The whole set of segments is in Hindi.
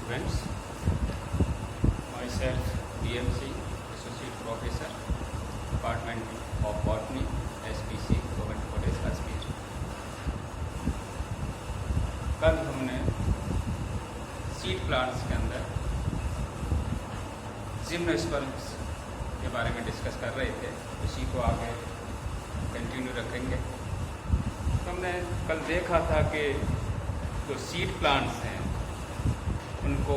students. Myself, BMC, Associate Professor, Department of Botany, SPC, Government College, Kashmir. कल हमने सीड प्लांट्स के अंदर जिम्नोस्पर्म्स के बारे में डिस्कस कर रहे थे, उसी को आगे कंटिन्यू रखेंगे। तो हमने कल देखा था कि जो सीड प्लांट्स हैं उनको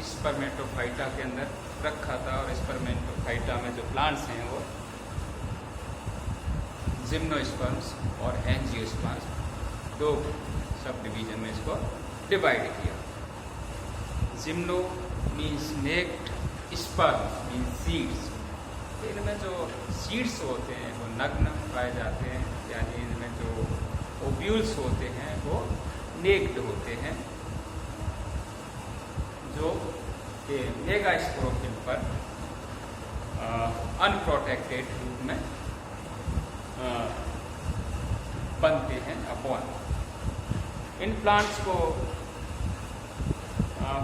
स्पर्मेटोफाइटा के अंदर रखा था, और स्पर्मेटोफाइटा में जो प्लांट्स हैं वो जिम्नोस्पर्म्स और एंजियोस्पर्म्स दो सब डिवीजन में इसको डिवाइड किया। Gymno means naked, sperm means seeds. इनमें जो सीड्स होते हैं वो नग्न पाए जाते हैं, यानी इनमें जो ओव्यूल्स होते हैं वो नेक्ड होते हैं, जो मेगास्पोरोफिल पर अनप्रोटेक्टेड रूप में बनते हैं अपॉन। इन प्लांट्स को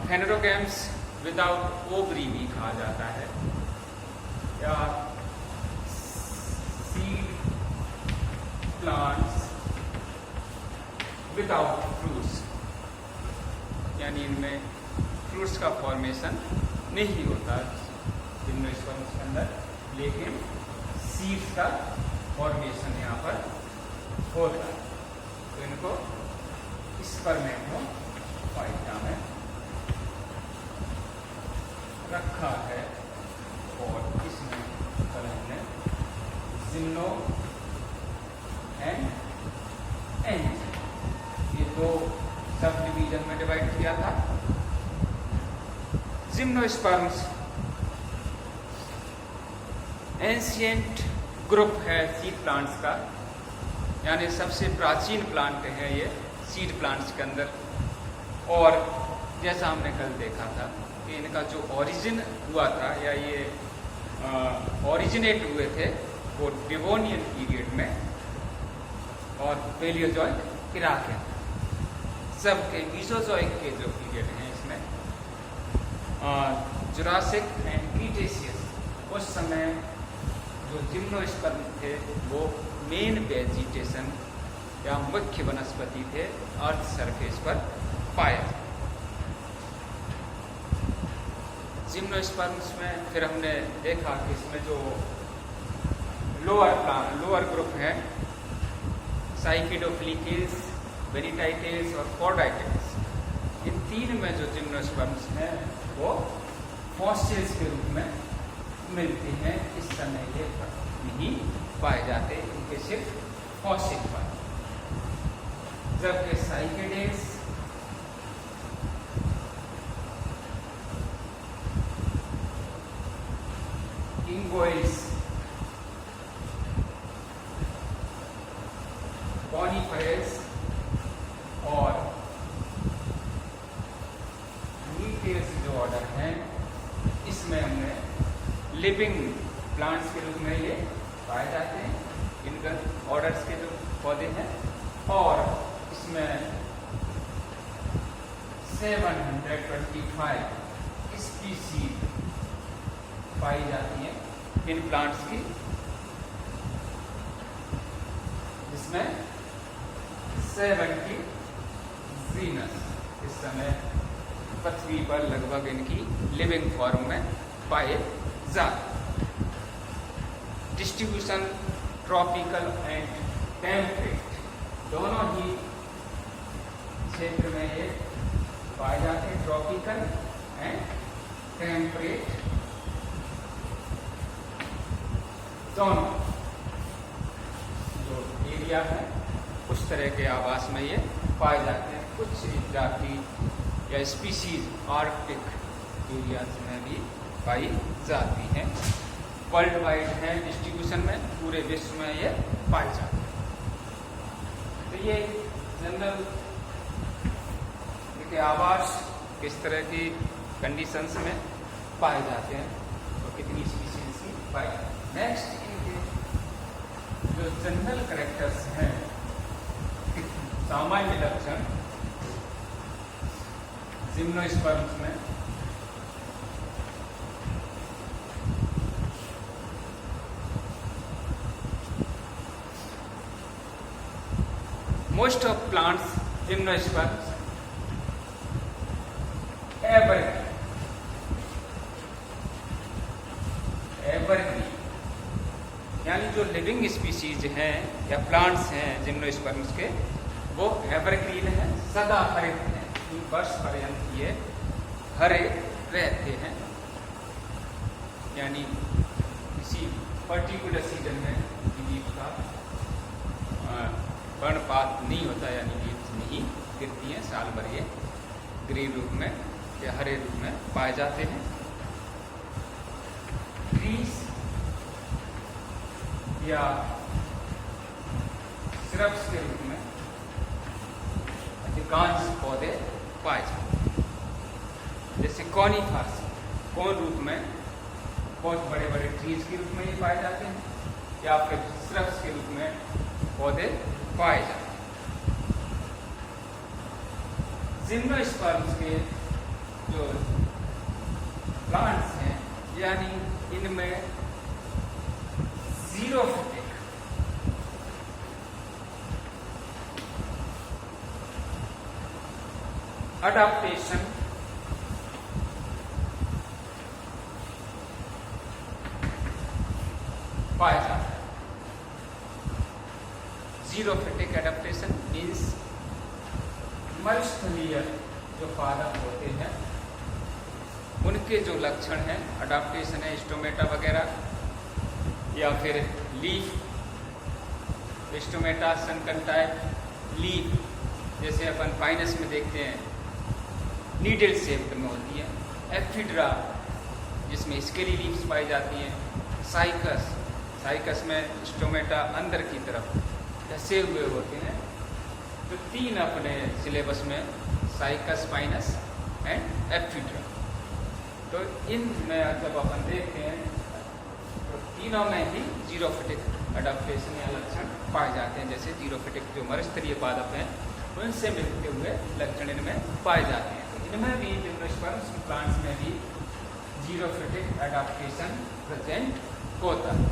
फेनेरोगैम्स विदाउट ओवरी भी कहा जाता है, या सीड प्लांट्स विदाउट फ्रूट्स, यानी इनमें फ्रूट्स का फॉर्मेशन नहीं होता जिम्नोस्पर्म्स के अंदर, लेकिन सीड्स का फॉर्मेशन यहाँ पर होता है। तो इनको स्पर्मेटोफाइटा में रखा है, और इसमें कल हमने जिम्नो एंड एंज ये दो सब डिवीजन में डिवाइड किया था। जिम्नोस्पर्म्स एंशिएंट ग्रुप है सीड प्लांट्स का, यानी सबसे प्राचीन प्लांट है ये सीड प्लांट्स के अंदर। और जैसा हमने कल देखा था कि इनका जो ओरिजिन हुआ था, या ये ओरिजिनेट हुए थे वो डिवोनियन पीरियड में और पेलियोजोइक इरा के सबके मीसोजोइक के जो पीरियड हैं इसमें जुरासिक एंड क्रीटेशियस, उस समय जो जिम्नोस्पर्म थे वो मेन वेजिटेशन या मुख्य वनस्पति थे अर्थ सरफेस पर पाए। जिम्नोस्पर्म्स में फिर हमने देखा कि इसमें जो लोअर ग्रुप है साइकिडोफ्लिकेस, वेनिटाइटेस और कॉर्डाइटेस, इन तीन में जो जिम्नोस्पर्म्स हैं वो फॉसिल्स के रूप में मिलते हैं। इस समय ये नहीं पाए जाते, इनके सिर्फ फॉसिल पाए, जबकि साइकिडेस इंगोइल्स, कॉनिफेरस और नीटेस जो ऑर्डर हैं, इसमें हमने लिविंग प्लांट्स के रूप में ये पाए जाते हैं, इनका ऑर्डर्स के जो पौधे हैं। और इसमें 725 स्पीसीज पाई जाती हैं इन प्लांट्स की, जिसमें 70 जीनस इस समय पृथ्वी पर लगभग इनकी लिविंग फॉर्म में पाए जाते। डिस्ट्रीब्यूशन ट्रॉपिकल एंड टेम्परेट दोनों ही क्षेत्र में ये पाए जाते हैं, ट्रॉपिकल एंड टेम्परेट दोनों जो एरिया है उस तरह के आवास में ये पाए जाते हैं। कुछ जाति या स्पीसीज आर्कटिक एरियाज में भी पाई जाती हैं। वर्ल्ड वाइड है डिस्ट्रीब्यूशन में, पूरे विश्व में ये पाए जाते हैं। तो ये जनरल के आवास किस तरह की कंडीशंस में पाए जाते हैं, तो कितनी स्पीसीज की पाई जाती है। नेक्स्ट इनके जो जनरल कैरेक्टर्स हैं, सामान्य लक्षण जिम्नोस्पर्म्स में most of plants gymnosperms evergreen यानी जो लिविंग स्पीसीज हैं या प्लांट्स हैं जिम्नोस्पर्म्स के, वो एवरग्रीन है, सदा हरित हैं, वर्ष पर्यंत ये हरे रहते हैं। यानी किसी पर्टिकुलर सीजन में लीफ का पर्णपात नहीं होता, यानी लीव्स नहीं गिरती हैं, साल भर ये ग्रीन रूप में या हरे रूप में पाए जाते हैं। ट्रीज या श्रब्स के रूप में अधिकांश पौधे पाए जाते हैं, जैसे कॉनिफर्स, कौन रूप में बहुत बड़े बड़े ट्रीज के रूप में ये पाए जाते हैं, या फिर श्रब्स के रूप में पौधे पाए जाते हैं। जिम्नोस्पर्म्स के जो प्लांट्स हैं, यानी इनमें जीरोफिटिक अडाप्टेशन पाया जाता है। जीरोफिटिक एडाप्टेशन मीन्स मरुस्थलीय जो पादप होते हैं उनके जो लक्षण हैं, अडाप्टेशन है, स्टोमेटा वगैरह, या फिर लीफ, स्टोमेटा, सनकन टाइप, लीफ जैसे अपन पाइनस में देखते हैं नीडल शेप्ड में होती है, एफिड्रा जिसमें स्केली लीव्स पाई जाती हैं, साइकस में स्टोमेटा अंदर की तरफ धसे हुए होते हैं। तो तीन अपने सिलेबस में साइकस, पाइनस एंड एफिड्रा। तो इनमें जब अपन देखते हैं तो तीनों में ही जीरोफिटिक अडाप्टेशन या लक्षण पाए जाते हैं। जैसे जीरोफिटिक जो मरुस्थलीय पादप हैं उनसे मिलते हुए लक्षण इनमें पाए जाते हैं। तो इनमें भी जिम्नोस्पर्म्स प्लांट्स में भी जीरोफिटिक अडाप्टेशन प्रेजेंट होता है।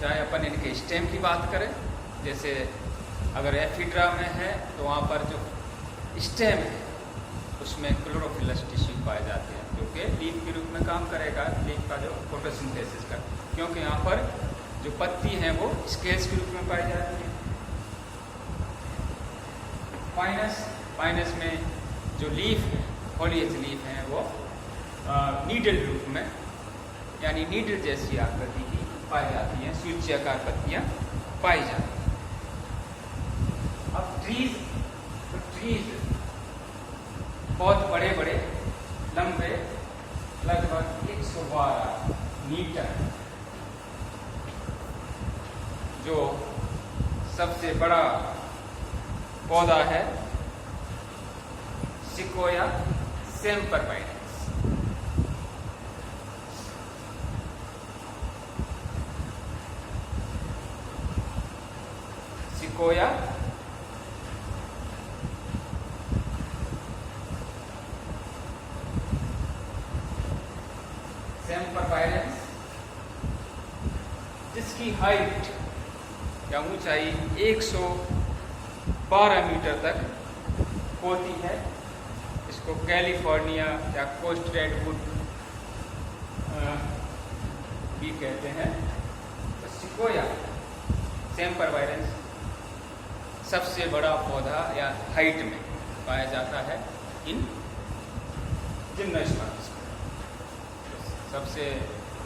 चाहे अपन इनके स्टेम की बात करें, जैसे अगर एफिड्रा में है तो वहाँ पर जो स्टेम है उसमें क्लोरोफिलस टिश्यू पाए जाते हैं, जो कि लीफ के रूप में काम करेगा, लीफ का जो फोटोसिंथेसिस का, क्योंकि यहाँ पर जो पत्ती हैं वो स्केल्स के रूप में पाई जाती है। पाइनस में जो लीफ है, फॉलिएज लीफ हैं, वो नीडल रूप में, यानी नीडल जैसी आकृति की पाई जाती हैं, सूच्याकार पत्तियाँ पाई जाती हैं। अब ट्रीज बहुत बड़े बड़े लंबे, लगभग 112 मीटर, जो सबसे बड़ा पौधा है सिकोया सेम्परवाइडेंस। सिकोया सेम्परवाइडेंस, जिसकी हाइट या ऊंचाई 112 मीटर तक होती है। इसको कैलिफोर्निया या कोस्ट रेडवुड भी कहते हैं। तो सिकोया सेम्परवाइडेंस सबसे बड़ा पौधा या हाइट में पाया जाता है इन जिम्नोस्पर्म्स। सबसे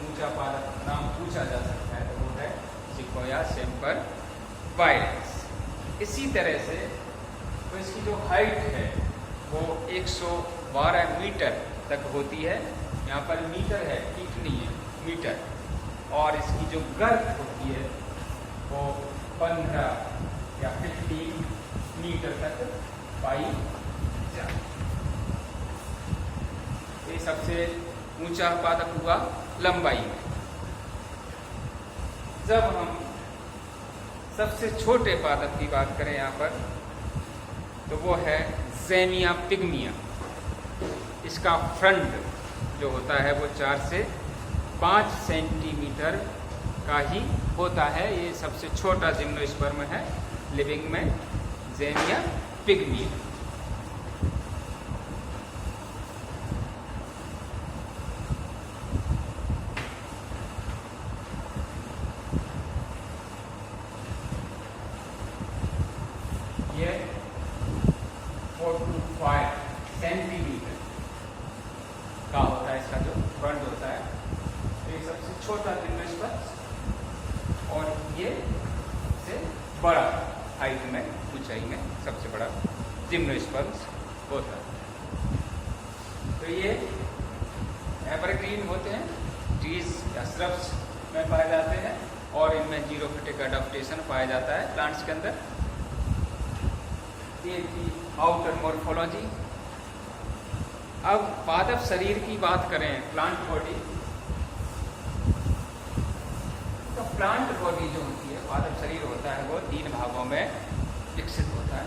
ऊंचा पादप नाम पूछा जा सकता है तो वो है सिकोया सेम्परवाइडेंस। इसी तरह से तो इसकी जो हाइट है वो 112 मीटर तक होती है। यहाँ पर मीटर है, फीट नहीं है, मीटर। और इसकी जो गर्थ होती है वो 15 या 15 मीटर तक पाई जाती है। ये सबसे ऊंचा पादप हुआ लंबाई में। जब हम सबसे छोटे पादप की बात करें यहाँ पर, तो वो है ज़ेनिया पिग्मिया, इसका फ्रंट जो होता है वो 4 से 5 सेंटीमीटर का ही होता है। ये सबसे छोटा जिम्नोस्पर्म है लिविंग में, ज़ेनिया पिग्मिया। ये 4 to 5 सेंटीमीटर का होता है इसका जो फ्रंट होता है। तो ये सबसे छोटा जिम्नोस्पर्म और ये सबसे बड़ा हाइट में, ऊंचाई में सबसे बड़ा जिम्नोस्पर्म होता है। तो ये एवरग्रीन होते हैं, ट्रीज या श्रब्स में पाए जाते हैं और इनमें जीरोफिटिक अडॉप्टेशन पाया जाता है प्लांट्स के अंदर। ये थी आउटर मॉर्फोलॉजी। अब पादप शरीर की बात करें, प्लांट बॉडी, तो प्लांट बॉडी जो होती है, पादप शरीर होता है, वो 3 भागों में विकसित होता है।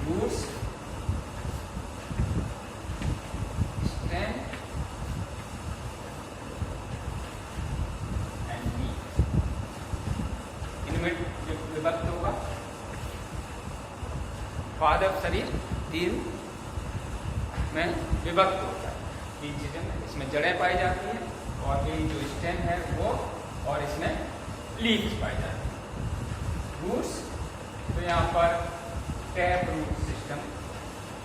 रूट्स, स्टेम एंड लीफ, इनमें जो विभक्त होगा। पादप शरीर 3 में विभक्त होता है, 3 चीजें में। इसमें जड़ें पाई जाती हैं और ये जो स्टेम है वो, और इसमें लीव्स पाई जाती है। रूट्स, तो यहाँ पर टैप रूट सिस्टम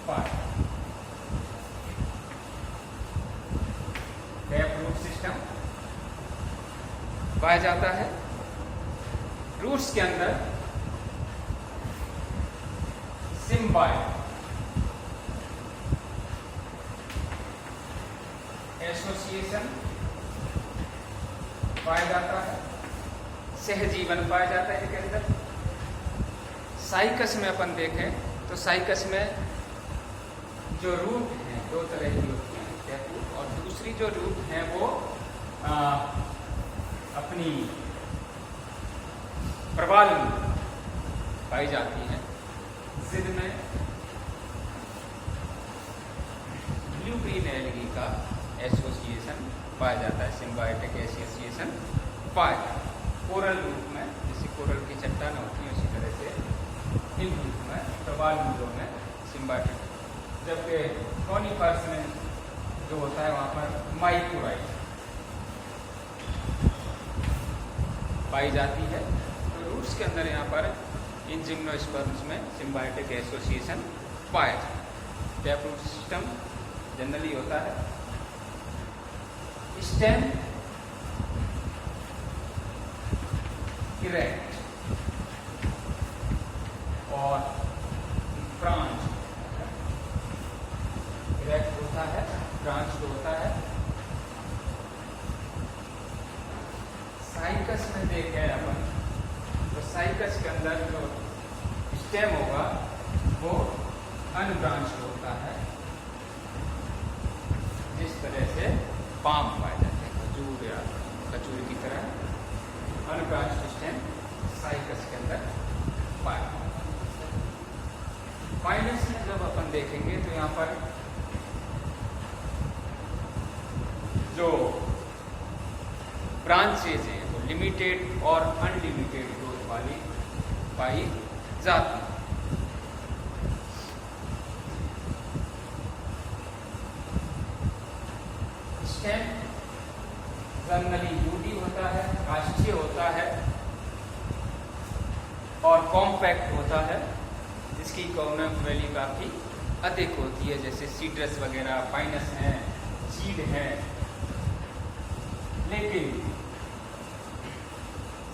पाया, टैप रूट सिस्टम पाया जाता है। रूट्स के अंदर सिम्बायोट, एसोसिएशन पाया जाता है, सहजीवन पाया जाता है इसके अंदर। साइकस में अपन देखें तो साइकस में जो रूट हैं 2 तरह की होती हैं, टैप रूट, और दूसरी जो रूट हैं वो अपनी प्रवाल में पाई जाती हैं। जिद में ब्लू ग्रीन एल्गी का एसोसिएशन पाया जाता है, सिम्बायोटिक एसोसिएशन पाया जाता है। कोरल रूट में, जैसे कोरल की चट्टान होती है उसी तरह से इन रूट में, प्रवाल मूलों में सिम्बायोटिक, जबकि कॉनिफर्स में जो होता है वहाँ पर माइक्रोराइज पाई जाती है। तो रूट्स के अंदर यहाँ पर इन जिम्नोस्पर्म्स में सिम्बायोटिक एसोसिएशन पाया जाता है। टैप रूट सिस्टम जनरली होता है। स्टेम इरेक्ट और ब्रांच, इरेक्ट होता है, ब्रांच होता है। साइकस में देखें अपन तो साइकस के अंदर जो स्टेम होगा वो अनब्रांच होता है, जिस तरह से पाम पाए जाते हैं, खजूर या खजूर की तरह अनब्रांच स्टेम साइकस के अंदर पाया। फाइनस में जब अपन देखेंगे तो यहाँ पर जो ब्रांचेज हैं वो लिमिटेड और अनलिमिटेड ग्रोथ वाली पाई जाती है। स्टेम जनरली यूडी होता है, काष्ठीय होता है और कॉम्पैक्ट होता है, जिसकी इकोनॉमिक वैल्यू काफ़ी अधिक होती है, जैसे सीट्रस वगैरह, पाइनस है, चीड़ है। लेकिन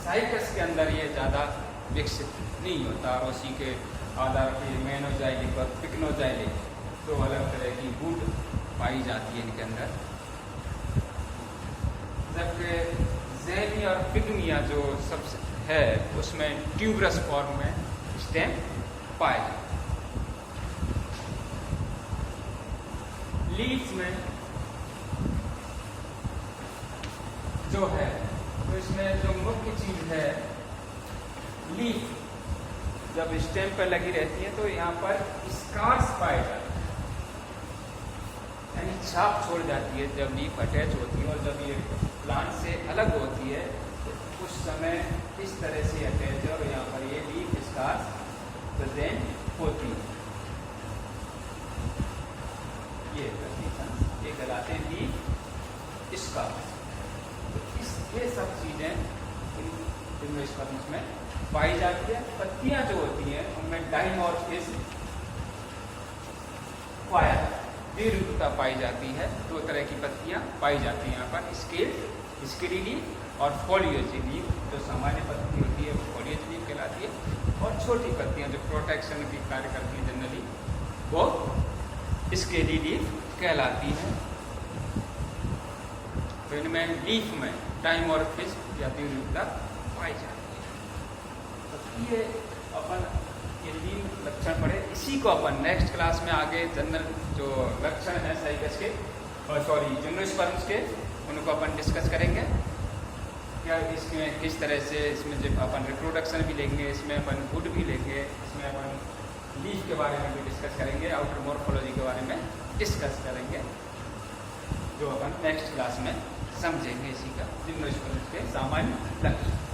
साइकस के अंदर ये ज़्यादा विकसित नहीं होता और उसी के आधार पर मेनोजाइलिक और पिक्नोजाइलिक 2 अलग तरह की वुड पाई जाती है इनके अंदर। जबकि ज़ेनिया और पिग्मिया जो सबसे है उसमें ट्यूबरस फॉर्म में स्टेम पाया जाता है। लीव्स में जो है, तो इसमें जो मुख्य चीज है, लीफ जब स्टेम पर लगी रहती है तो यहाँ पर स्कार्स पाए जाते हैं, यानी छाप छोड़ जाती है जब लीफ अटैच होती है। और जब ये प्लांट से अलग होती है तो उस समय इस तरह से अटैच है और यहाँ पर ये लीफ स्कार्स प्रेजेंट होती है। ये कंडीशन ये कहलाते हैं लीफ स्कार्स। तो ये सब चीजें जिम्नोस्पर्म्स में पाई जाती है। पत्तियां जो होती हैं उनमें डाइमॉर्फिज्म पाया जाता है, द्विरूपता पाई जाती है। दो तरह की पत्तियां पाई जाती हैं यहाँ पर, स्केली लीफ और फोलियोज लीफ। जो सामान्य पत्ती होती है वो फोलियोज लीफ कहलाती है, और छोटी पत्तियां जो प्रोटेक्शन की कार्य करती हैं जनरली वो स्केली लीफ कहलाती है। तो इनमें लीफ में डाइमॉर्फिज्म या द्विरूपता पाई जाती है। तो ये अपन ये 3 लक्षण पढ़े। इसी को अपन नेक्स्ट क्लास में आगे जनरल जो लक्षण है साइकस के जिम्नोस्पर्म्स के, उनको अपन डिस्कस करेंगे। क्या इसमें किस तरह से इसमें जब अपन रिप्रोडक्शन भी लेंगे, इसमें अपन वुड भी लेंगे, इसमें अपन लीफ के बारे में भी डिस्कस करेंगे, आउटर मॉर्फोलॉजी के बारे में डिस्कस करेंगे, जो अपन नेक्स्ट क्लास में समझेंगे इसी का जिम्नोस्पर्म्स के सामान्य लक्षण।